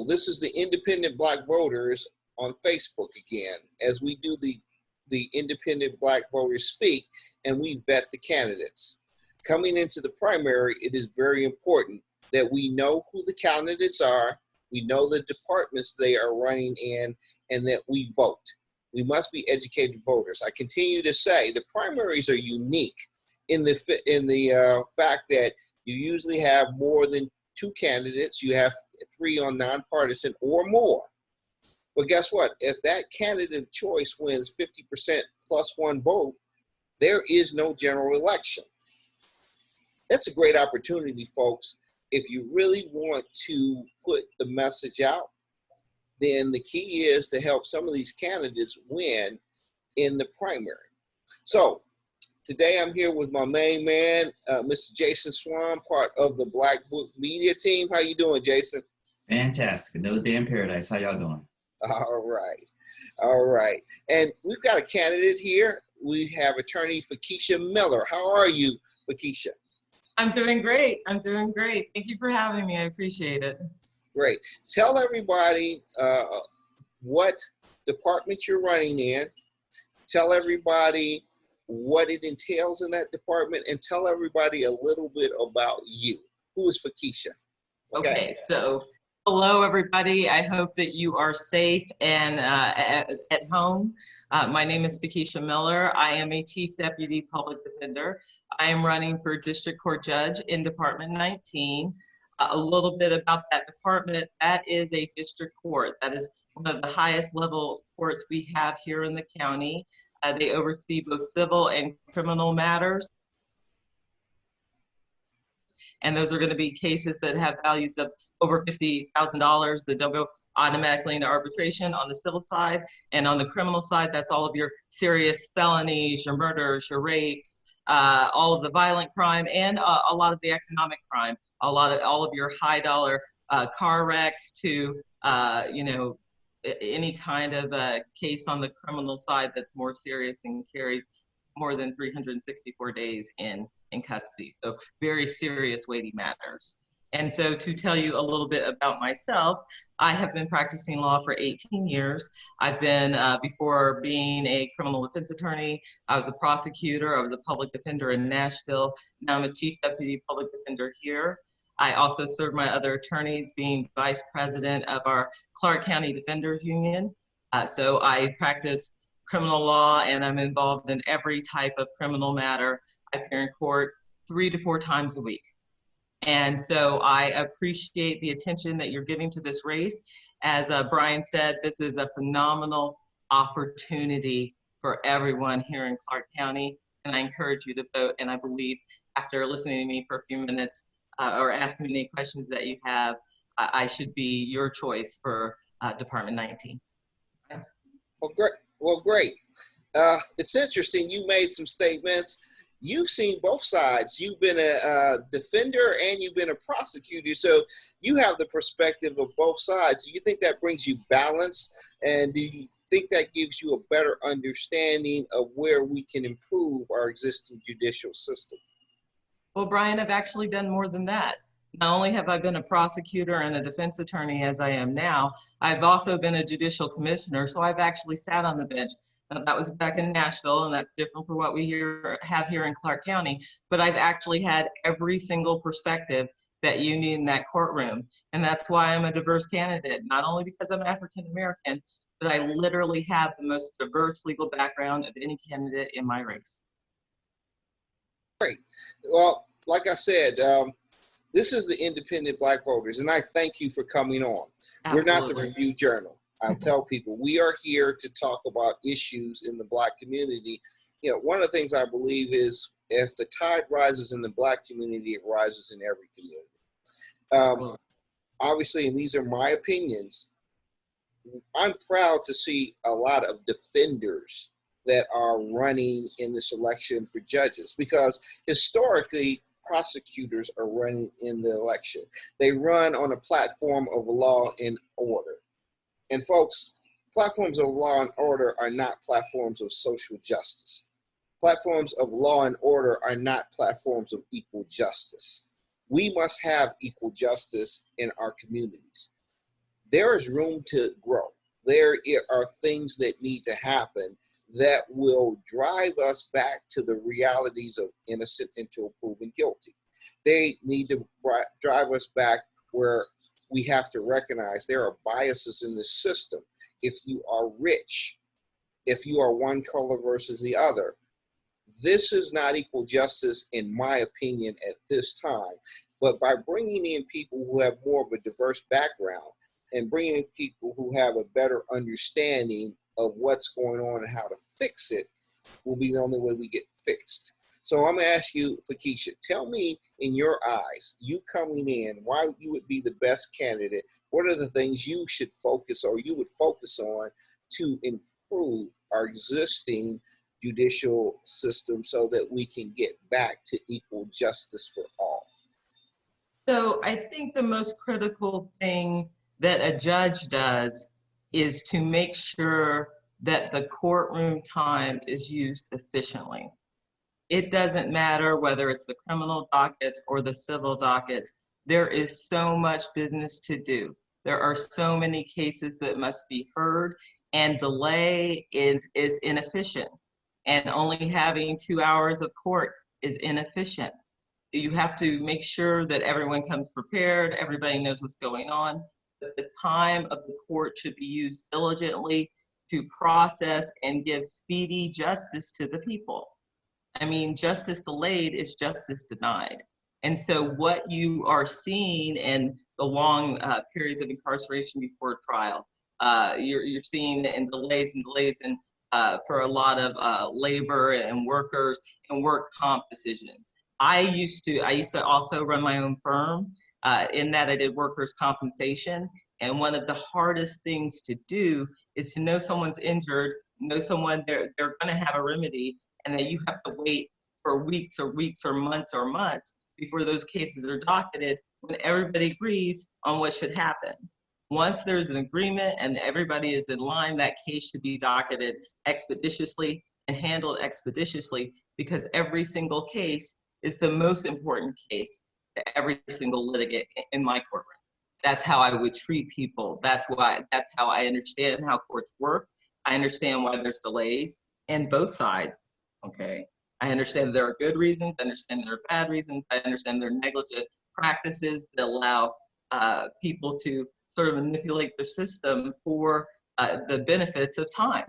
This is the Independent Black Voters on Facebook again, as we do the Independent Black Voters Speak, and we vet the candidates. Coming into the primary, it is very important that we know who the candidates are, we know the departments they are running in, and that we vote. We must be educated voters. I continue to say the primaries are unique in the fact that you usually have more than two candidates. You have three on nonpartisan or more. But guess what? If that candidate of choice wins 50% plus one vote, there is no general election. That's a great opportunity, folks. If you really want to put the message out, then the key is to help some of these candidates win in the primary. So today I'm here with my main man, Mr. Jason Swan, part of the Black Book Media team. How you doing, Jason? Fantastic. Another day in paradise. How y'all doing? All right. All right. And we've got a candidate here. We have attorney Fikisha Miller. How are you, Fikisha? I'm doing great. I'm doing great. Thank you for having me. I appreciate it. Great. Tell everybody what department you're running in. Tell everybody what it entails in that department, and tell everybody a little bit about you. Who is Fikisha? Okay, so hello, everybody. I hope that you are safe and at home. My name is Fikisha Miller. I am a Chief Deputy Public Defender. I am running for District Court Judge in Department 19. A little bit about that department. That is a district court. That is one of the highest level courts we have here in the county. They oversee both civil and criminal matters. And those are going to be cases that have values of over $50,000 that don't go automatically into arbitration on the civil side. And on the criminal side, that's all of your serious felonies, your murders, your rapes, all of the violent crime, and a lot of the economic crime, all of your high dollar car wrecks to, any kind of case on the criminal side that's more serious and carries more than 364 days in custody. So very serious, weighty matters. And so to tell you a little bit about myself, I have been practicing law for 18 years. I've been, before being a criminal defense attorney, I was a prosecutor, I was a public defender in Nashville. Now I'm a chief deputy public defender here. I also serve my other attorneys, being vice president of our Clark County Defenders Union. So I practice criminal law, and I'm involved in every type of criminal matter. I appear in court 3 to 4 times a week. And so I appreciate the attention that you're giving to this race. As Brian said, this is a phenomenal opportunity for everyone here in Clark County, and I encourage you to vote. And I believe after listening to me for a few minutes or asking me any questions that you have, I should be your choice for Department 19. Well, great. Well, great. It's interesting. You made some statements. You've seen both sides. You've been a defender and you've been a prosecutor. So you have the perspective of both sides. Do you think that brings you balance? And do you think that gives you a better understanding of where we can improve our existing judicial system? Well, Brian, I've actually done more than that. Not only have I been a prosecutor and a defense attorney as I am now, I've also been a judicial commissioner. So I've actually sat on the bench. That was back in Nashville, and that's different from what we have here in Clark County. But I've actually had every single perspective that you need in that courtroom. And that's why I'm a diverse candidate, not only because I'm African American, but I literally have the most diverse legal background of any candidate in my race. Great. Well, like I said, this is the Independent Black Voters, and I thank you for coming on. Absolutely. We're not the Review Journal. I'll tell people we are here to talk about issues in the Black community. You know, one of the things I believe is if the tide rises in the Black community, it rises in every community. Obviously, and these are my opinions, I'm proud to see a lot of defenders that are running in this election for judges, because historically, prosecutors are running in the election. They run on a platform of law and order. And folks, platforms of law and order are not platforms of social justice. Platforms of law and order are not platforms of equal justice. We must have equal justice in our communities. there is room to grow. There are things that need to happen that will drive us back to the realities of innocent until proven guilty. They need to drive us back where we have to recognize there are biases in the system. If you are rich, if you are one color versus the other, this is not equal justice, in my opinion, at this time. But by bringing in people who have more of a diverse background and bringing in people who have a better understanding of what's going on and how to fix it will be the only way we get fixed. So I'm going to ask you, Fikisha, tell me in your eyes, you coming in, why you would be the best candidate. What are the things you should focus or you would focus on to improve our existing judicial system so that we can get back to equal justice for all? So I think the most critical thing that a judge does is to make sure that the courtroom time is used efficiently. It doesn't matter whether it's the criminal dockets or the civil dockets. There is so much business to do. There are so many cases that must be heard, and delay is inefficient. And only having 2 hours of court is inefficient. You have to make sure that everyone comes prepared, everybody knows what's going on, that the time of the court should be used diligently to process and give speedy justice to the people. I mean, justice delayed is justice denied. And so what you are seeing in the long periods of incarceration before trial, you're seeing in delays and for a lot of labor and workers and work comp decisions. I used to also run my own firm in that I did workers' compensation. And one of the hardest things to do is to know someone's injured, know someone they're going to have a remedy, and that you have to wait for weeks or months before those cases are docketed when everybody agrees on what should happen. Once there's an agreement and everybody is in line, that case should be docketed expeditiously and handled expeditiously, because every single case is the most important case to every single litigant in my courtroom. That's how I would treat people. That's how I understand how courts work. I understand why there's delays and both sides, okay? I understand there are good reasons, I understand there are bad reasons, I understand there are negligent practices that allow people to sort of manipulate the system for the benefits of time,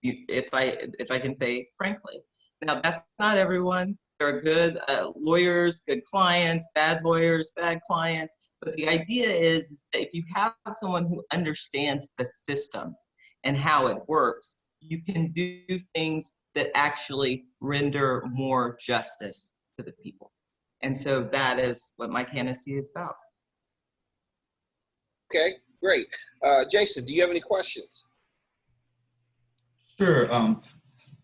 if I can say frankly. Now, that's not everyone. There are good lawyers, good clients, bad lawyers, bad clients. But the idea is that if you have someone who understands the system and how it works, you can do things that actually render more justice to the people. And so that is what my candidacy is about. Okay, great. Jason, do you have any questions? Sure.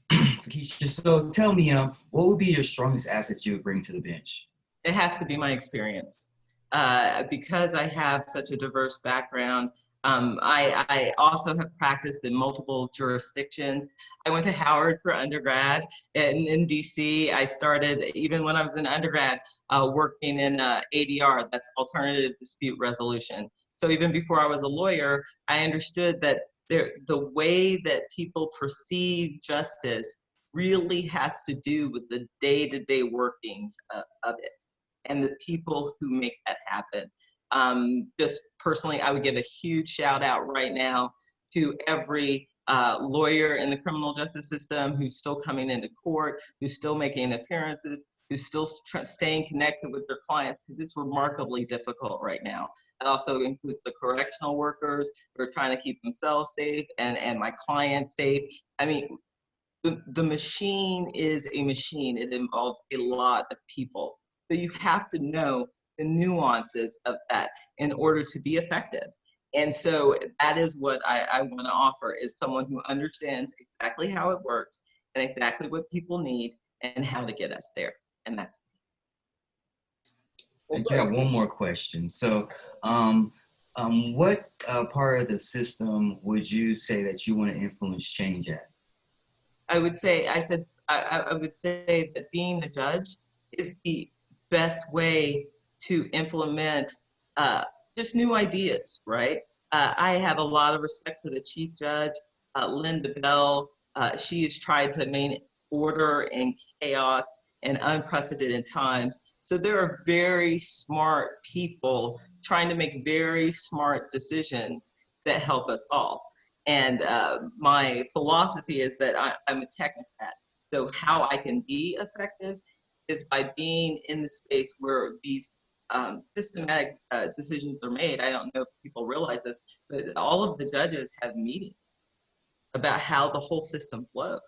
Fikisha, so tell me, what would be your strongest asset you would bring to the bench? It has to be my experience. Because I have such a diverse background, I also have practiced in multiple jurisdictions. I went to Howard for undergrad in DC. I started, even when I was in undergrad, working in ADR, that's alternative dispute resolution. So even before I was a lawyer, I understood that the way that people perceive justice really has to do with the day-to-day workings of it and the people who make that happen. Just personally, I would give a huge shout out right now to every lawyer in the criminal justice system who's still coming into court, who's still making appearances, who's still staying connected with their clients, because it's remarkably difficult right now. It also includes the correctional workers who are trying to keep themselves safe and my clients safe. I mean, the machine is a machine. It involves a lot of people. So you have to know the nuances of that in order to be effective. And so that is what I want to offer, is someone who understands exactly how it works and exactly what people need and how to get us there. And that's I got one more question. So, what part of the system would you say that you want to influence change at? I would say, I would say that being the judge is the best way to implement just new ideas, right? I have a lot of respect for the Chief Judge, Linda Bell. She has tried to maintain order in chaos in unprecedented times. So there are very smart people trying to make very smart decisions that help us all. And my philosophy is that I'm a technocrat. So how I can be effective is by being in the space where these systematic decisions are made. I don't know if people realize this, but all of the judges have meetings about how the whole system flows.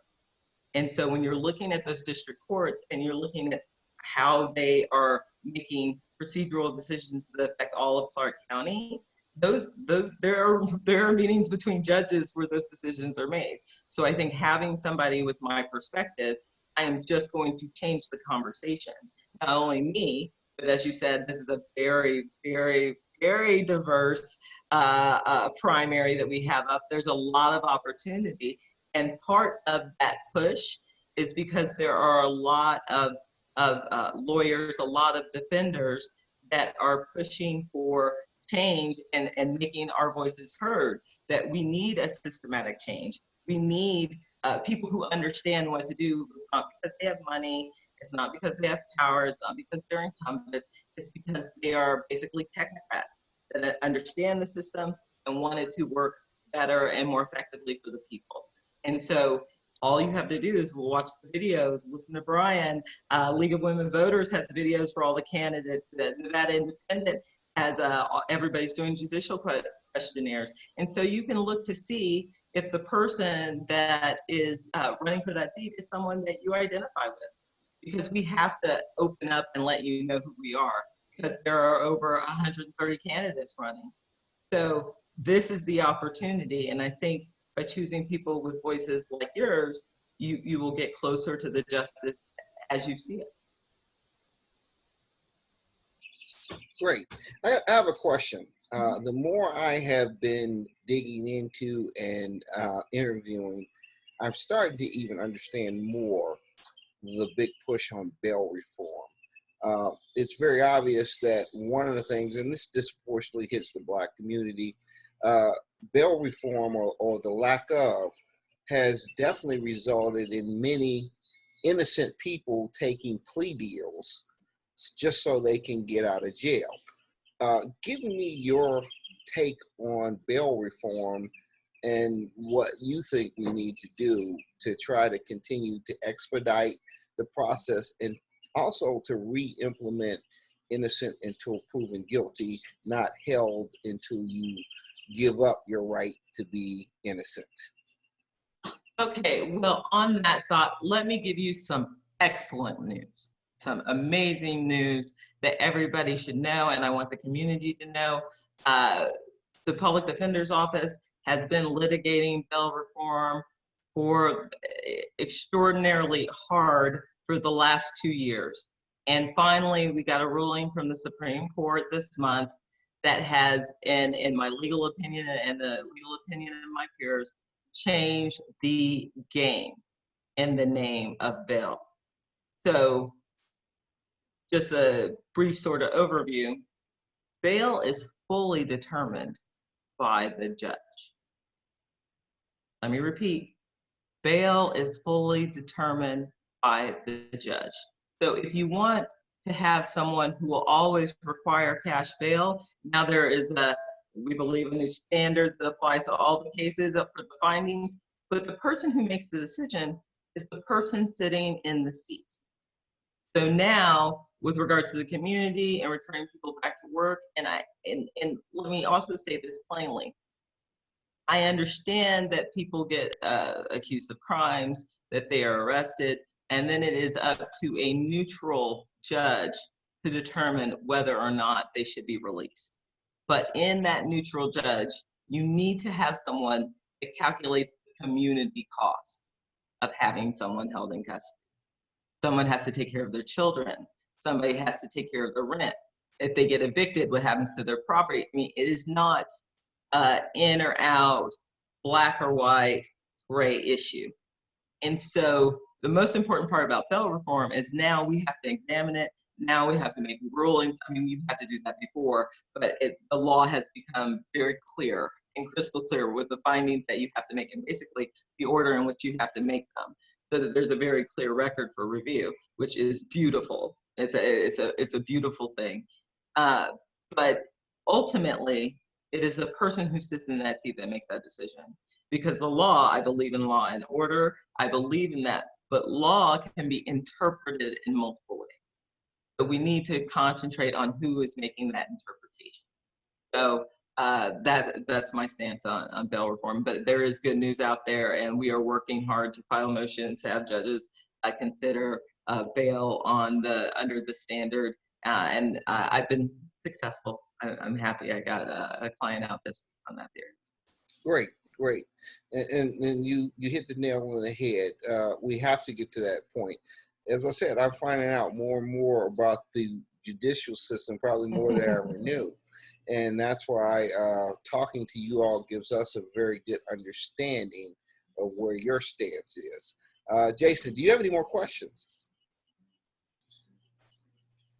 And so when you're looking at those district courts and you're looking at how they are making procedural decisions that affect all of Clark County, there are meetings between judges where those decisions are made. So I think having somebody with my perspective, I am just going to change the conversation. Not only me, but as you said, this is a very, very, very diverse primary that we have up. There's a lot of opportunity. And part of that push is because there are a lot of lawyers, a lot of defenders that are pushing for change and making our voices heard, that we need a systematic change. We need people who understand what to do. It's not because they have money, it's not because they have power, it's not because they're incumbents, it's because they are basically technocrats that understand the system and want it to work better and more effectively for the people. And so all you have to do is watch the videos, listen to Brian. League of Women Voters has videos for all the candidates. The Nevada Independent has everybody's doing judicial questionnaires. And so you can look to see if the person that is running for that seat is someone that you identify with. Because we have to open up and let you know who we are, because there are over 130 candidates running. So this is the opportunity. And I think by choosing people with voices like yours, you will get closer to the justice as you see it. Great. I have a question. The more I have been digging into and interviewing, I'm starting to even understand more the big push on bail reform. It's very obvious that one of the things, and this disproportionately hits the Black community, bail reform or the lack of has definitely resulted in many innocent people taking plea deals just so they can get out of jail. Give me your take on bail reform and what you think we need to do to try to continue to expedite the process and also to re-implement innocent until proven guilty, not held until you give up your right to be innocent. Okay, well, on that thought, let me give you some excellent news, some amazing news that everybody should know, and I want the community to know. The Public Defender's Office has been litigating bail reform for extraordinarily hard for the last 2 years. And finally, we got a ruling from the Supreme Court this month that has, in my legal opinion and the legal opinion of my peers, changed the game in the name of bail. So just a brief sort of overview, bail is fully determined by the judge. Let me repeat, bail is fully determined by the judge. So if you want to have someone who will always require cash bail, now there is we believe, a new standard that applies to all the cases up for the findings, but the person who makes the decision is the person sitting in the seat. So now, with regards to the community and returning people back to work, and let me also say this plainly, I understand that people get accused of crimes, that they are arrested, and then it is up to a neutral judge to determine whether or not they should be released. But in that neutral judge, you need to have someone that calculates the community cost of having someone held in custody. Someone has to take care of their children. Somebody has to take care of the rent. If they get evicted, what happens to their property? I mean, it is not in or out, black or white, gray issue. And so the most important part about bail reform is now we have to examine it. now we have to make rulings. I mean, you've had to do that before, but the law has become very clear and crystal clear with the findings that you have to make, and basically the order in which you have to make them, so that there's a very clear record for review, which is beautiful. It's a beautiful thing. But ultimately, it is the person who sits in that seat that makes that decision. Because the law, I believe in law and order, I believe in that, but law can be interpreted in multiple ways. So we need to concentrate on who is making that interpretation. So that's my stance on bail reform. But there is good news out there, and we are working hard to file motions to have judges consider bail under the standard. And I've been successful. I'm happy I got a client out on that theory. Great, great. And you hit the nail on the head. We have to get to that point. As I said, I'm finding out more and more about the judicial system, probably more than I ever knew. And that's why talking to you all gives us a very good understanding of where your stance is. Jason, do you have any more questions?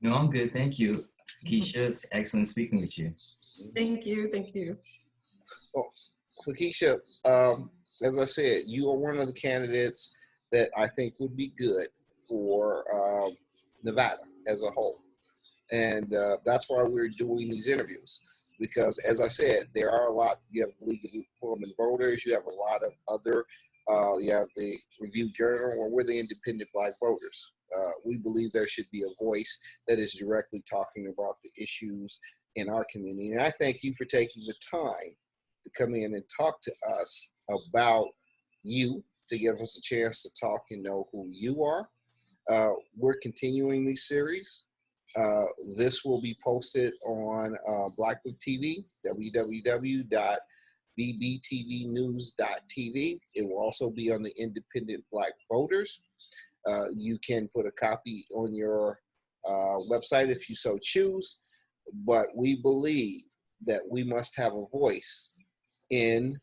No, I'm good. Thank you. Fikisha, it's excellent speaking with you. Thank you. Thank you. Well, Fikisha, as I said, you are one of the candidates that I think would be good for Nevada as a whole. And that's why we're doing these interviews. Because, as I said, there are a lot. You have League of Women Voters. You have a lot of other. You have the Review Journal, or we're the Independent Black Voters. We believe there should be a voice that is directly talking about the issues in our community. And I thank you for taking the time to come in and talk to us about you, to give us a chance to talk and know who you are. We're continuing these series. This will be posted on Black Book TV, www.bbtvnews.tv. It will also be on the Independent Black Voters. You can put a copy on your website if you so choose, but we believe that we must have a voice in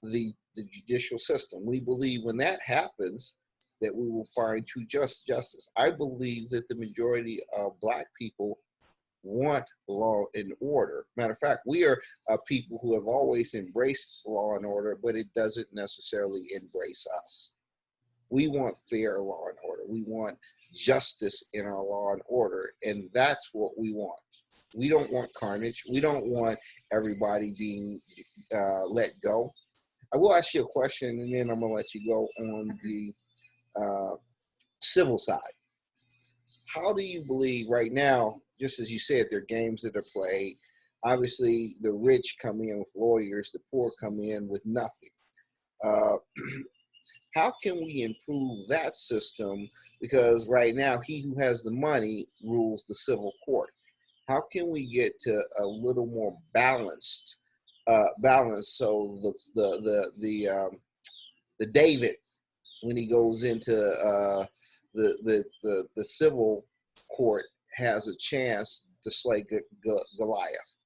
the judicial system. We believe when that happens, that we will find true justice. I believe that the majority of Black people want law and order. Matter of fact, we are people who have always embraced law and order, but it doesn't necessarily embrace us. We want fair law and order. We want justice in our law and order, and that's what we want. We don't want carnage. We don't want everybody being let go. I will ask you a question, and then I'm going to let you go on the civil side. How do you believe right now, just as you said, there are games that are played. Obviously, the rich come in with lawyers, the poor come in with nothing. How can we improve that system? Because right now, he who has the money rules the civil court. How can we get to a little more balanced, so the David, when he goes into the civil court, has a chance to slay Goliath?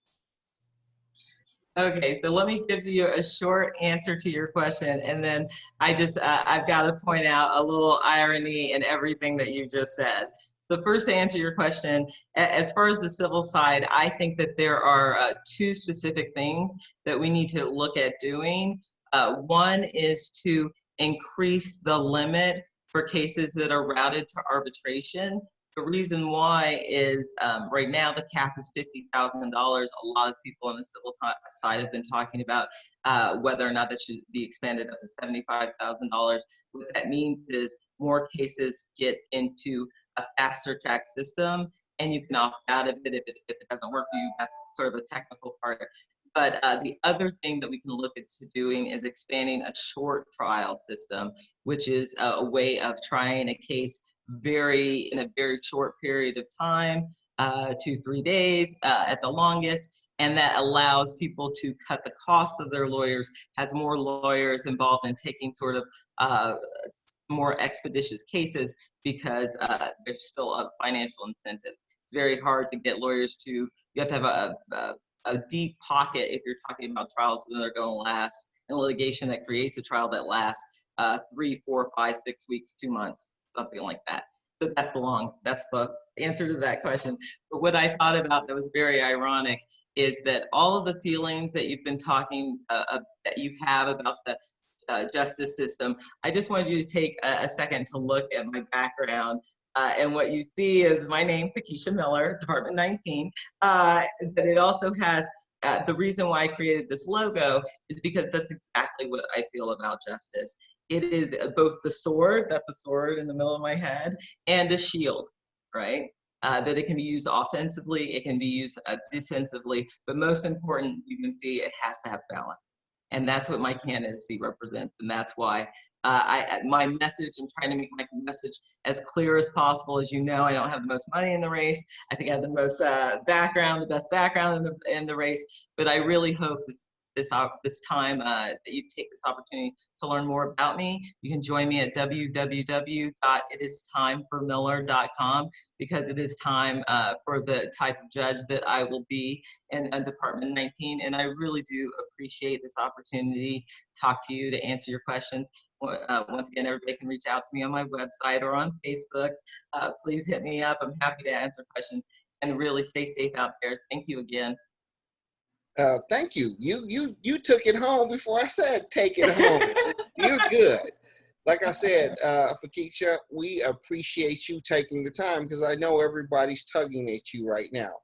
Okay, so let me give you a short answer to your question, and then I've got to point out a little irony in everything that you just said. So first, to answer your question, as far as the civil side, I think that there are two specific things that we need to look at doing. One is to increase the limit for cases that are routed to arbitration. The reason why is right now the cap is $50,000. A lot of people on the civil side have been talking about whether or not that should be expanded up to $75,000. What that means is more cases get into a faster track system, and you can opt out of it if it doesn't work for you. That's sort of a technical part. But the other thing that we can look into doing is expanding a short trial system, which is a way of trying a case in a very short period of time, 2-3 days at the longest, and that allows people to cut the cost of their lawyers, has more lawyers involved in taking sort of more expeditious cases, because there's still a financial incentive. It's very hard to get lawyers you have to have a deep pocket if you're talking about trials that are going to last, and litigation that creates a trial that lasts 3, 4, 5, 6 weeks, 2 months, something like that. So that's the answer to that question. But what I thought about that was very ironic is that all of the feelings that you've been talking, that you have about the justice system, I just wanted you to take a second to look at my background. And what you see is my name, Fikisha Miller, Department 19. But it also has, the reason why I created this logo is because that's exactly what I feel about justice. It is both the sword, that's a sword in the middle of my head, and a shield, right? That it can be used offensively, it can be used defensively, but most important, you can see it has to have balance. And that's what my candidacy represents. And that's why my message, I'm trying to make my message as clear as possible. As you know, I don't have the most money in the race. I think I have the most background, the best background in the race. But I really hope that this time that you take this opportunity to learn more about me. You can join me at www.itistimeformiller.com, because it is time for the type of judge that I will be in Department 19. And I really do appreciate this opportunity to talk to you, to answer your questions. Once again, everybody can reach out to me on my website or on Facebook. Please hit me up. I'm happy to answer questions, and really stay safe out there. Thank you again. Thank you. You took it home before I said take it home. You're good. Like I said, Fikisha, we appreciate you taking the time, because I know everybody's tugging at you right now.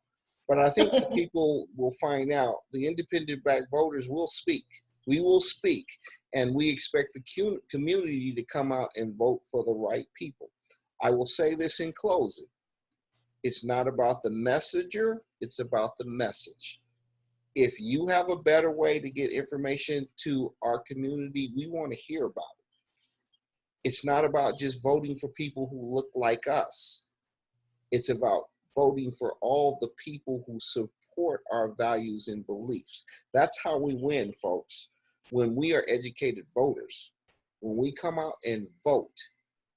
But I think the people will find out. The independent black voters will speak. We will speak, and we expect the community to come out and vote for the right people. I will say this in closing. It's not about the messenger, it's about the message. If you have a better way to get information to our community, we want to hear about it. It's not about just voting for people who look like us. It's about voting for all the people who support our values and beliefs. That's how we win, folks. When we are educated voters, when we come out and vote,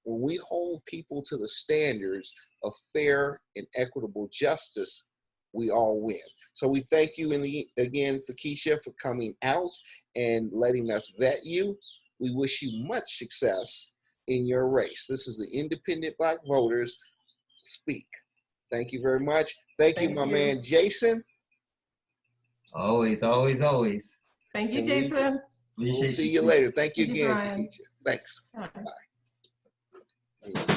when we hold people to the standards of fair and equitable justice, we all win. So we thank you again, Fikisha, for coming out and letting us vet you. We wish you much success in your race. This is the Independent Black Voters Speak. Thank you very much. Thank you, my man, Jason. Always, always, always. Thank you, Jason. We'll see you later. Thank you again, Brian. Fikisha. Thanks. Bye. Bye.